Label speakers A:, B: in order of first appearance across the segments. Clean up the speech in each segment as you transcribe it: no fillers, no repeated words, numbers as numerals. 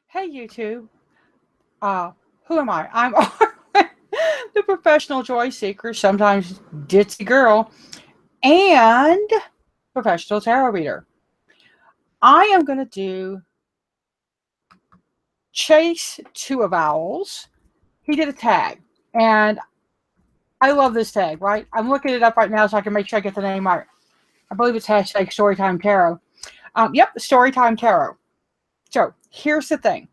A: Hey YouTube, uh, who am I? I'm Arwen, the professional joy seeker, sometimes ditzy girl, and professional tarot reader. I am going to do Chase Two of Owls. He did a tag, and I love this tag, right? I'm looking it up right now so I can make sure I get the name right. I believe it's hashtag StorytimeTarot. Yep, StorytimeTarot. So here's the thing.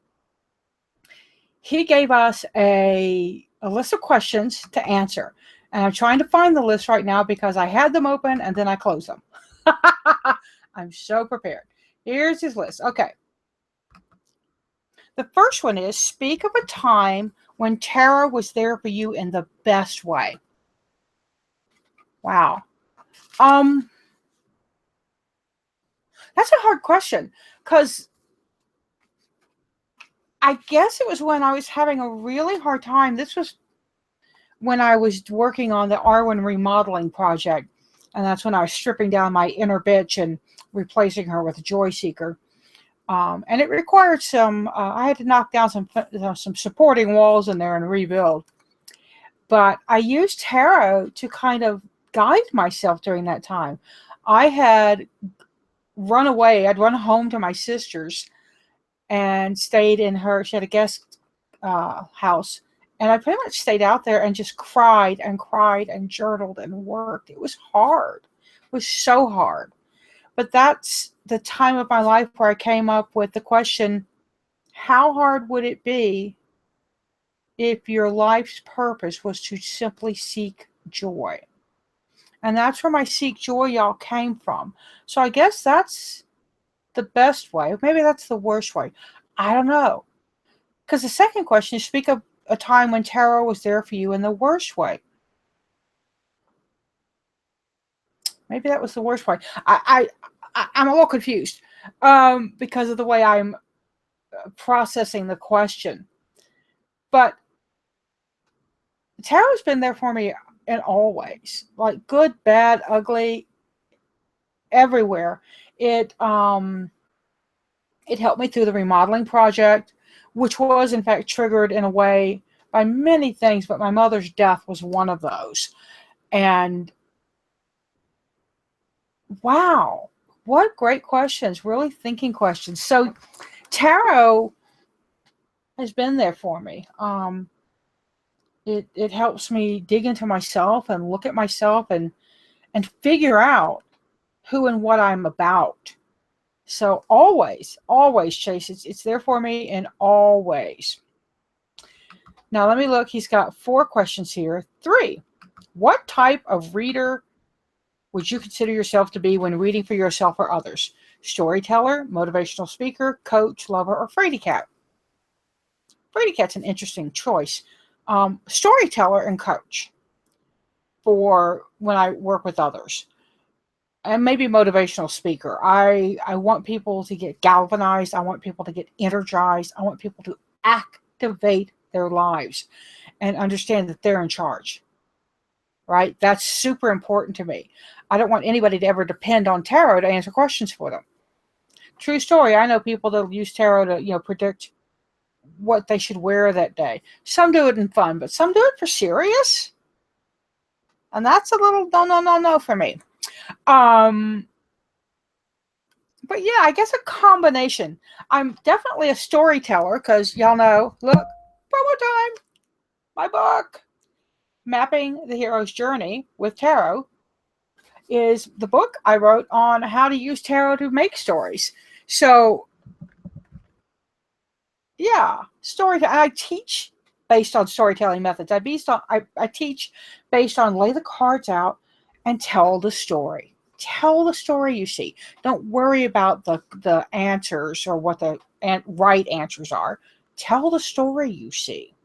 A: He gave us a list of questions to answer. And I'm trying to find the list right now because I had them open and then I closed them. I'm so prepared. Here's his list. Okay. The first one is speak of a time when tarot was there for you in the best way. Wow. Um, that's a hard question because I guess it was when I was having a really hard time. This was when I was working on the Arwen remodeling project. And that's when I was stripping down my inner bitch and replacing her with a joy seeker. And it required I had to knock down some supporting walls in there and rebuild. But I used tarot to kind of guide myself during that time. I had run away. I'd run home to my sister's and stayed in she had a guest house. And I pretty much stayed out there and just cried and cried and journaled and worked. It was hard. It was so hard. But that's the time of my life where I came up with the question, how hard would it be if your life's purpose was to simply seek joy? And that's where my seek joy, y'all, came from. So I guess that's the best way. Maybe that's the worst way. I don't know. Because the second question is speak of a time when tarot was there for you in the worst way. Maybe that was the worst way. I'm a little confused because of the way I'm processing the question. But tarot's been there for me in all ways, like good, bad, ugly, everywhere. It helped me through the remodeling project, which was in fact triggered in a way by many things, but my mother's death was one of those. And wow, what great questions, really thinking questions. So tarot has been there for me. It helps me dig into myself and look at myself and figure out who and what I'm about. So always, always, Chase, it's there for me in all ways. Now let me look. He's got 4 questions here. 3. What type of reader would you consider yourself to be when reading for yourself or others? Storyteller, motivational speaker, coach, lover, or fraidy cat? Fraidy cat's an interesting choice. Storyteller and coach for when I work with others. And maybe motivational speaker. I want people to get galvanized. I want people to get energized. I want people to activate their lives and understand that they're in charge. Right? That's super important to me. I don't want anybody to ever depend on tarot to answer questions for them. True story. I know people that use tarot to, predict what they should wear that day. Some do it in fun, but some do it for serious. And that's a little no for me. But yeah, I guess a combination. I'm definitely a storyteller because y'all know, look, promo time, my book, Mapping the Hero's Journey with Tarot, is the book I wrote on how to use tarot to make stories. So yeah, I teach based on storytelling methods. I teach based on lay the cards out and tell the story. Tell the story you see. Don't worry about the answers or what the right answers are. Tell the story you see.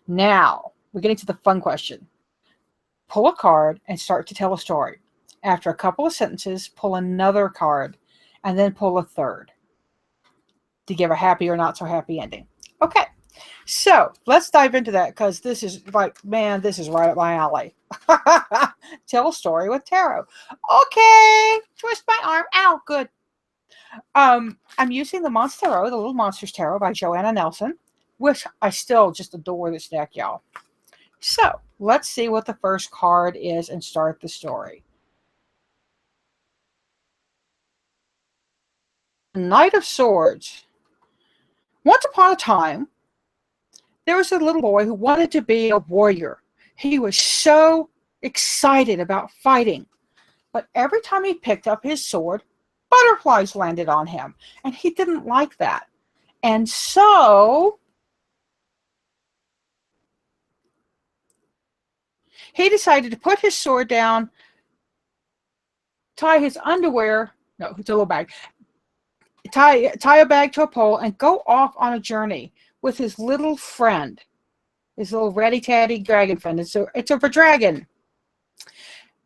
A: Now, we're getting to the fun question. Pull a card and start to tell a story. After a couple of sentences, pull another card and then pull a third to give a happy or not so happy ending. Okay, so let's dive into that because this is this is right up my alley. Tell a story with tarot. Okay, twist my arm. Ow, good. I'm using the Monstero, the Little Monsters Tarot by Joanna Nelson, which I still just adore this deck, y'all. So let's see what the first card is and start the story. Knight of Swords. Once upon a time, there was a little boy who wanted to be a warrior. He was so excited about fighting, but every time he picked up his sword, butterflies landed on him, and he didn't like that. And so he decided to put his sword down, tie his underwear, no, it's a little bag, tie a bag to a pole, and go off on a journey with his little friend, his little ratty-tatty dragon friend. It's a dragon.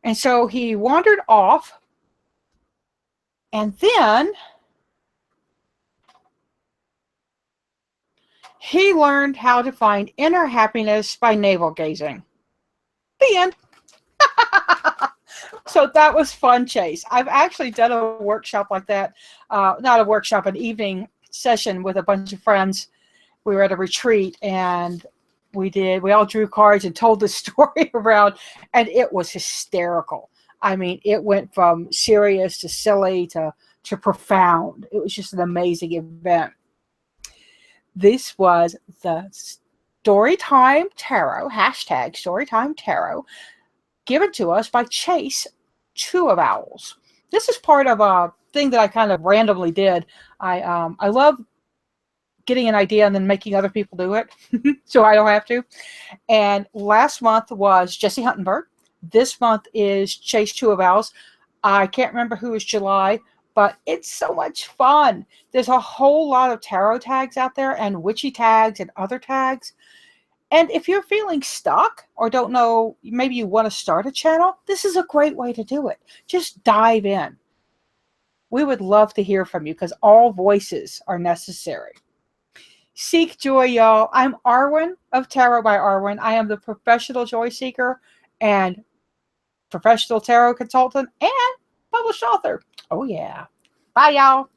A: And so he wandered off, and then he learned how to find inner happiness by navel gazing. The end. So that was fun, Chase. I've actually done a workshop like that. Not a workshop, an evening session with a bunch of friends. We were at a retreat, and we all drew cards and told the story around, and it was hysterical. I mean, it went from serious to silly to profound. It was just an amazing event. This was the Storytime Tarot, hashtag Storytime Tarot, given to us by Chase, Two of Owls. This is part of a thing that I kind of randomly did. I love getting an idea and then making other people do it so I don't have to. And last month was Jesse Huntenberg. This month is Chase, Two of Owls. I can't remember who is July, but it's so much fun. There's a whole lot of tarot tags out there and witchy tags and other tags. And if you're feeling stuck or don't know, maybe you want to start a channel, this is a great way to do it. Just dive in. We would love to hear from you because all voices are necessary. Seek joy, y'all. I'm Arwen of Tarot by Arwen. I am the professional joy seeker and professional tarot consultant and published author. Oh, yeah. Bye, y'all.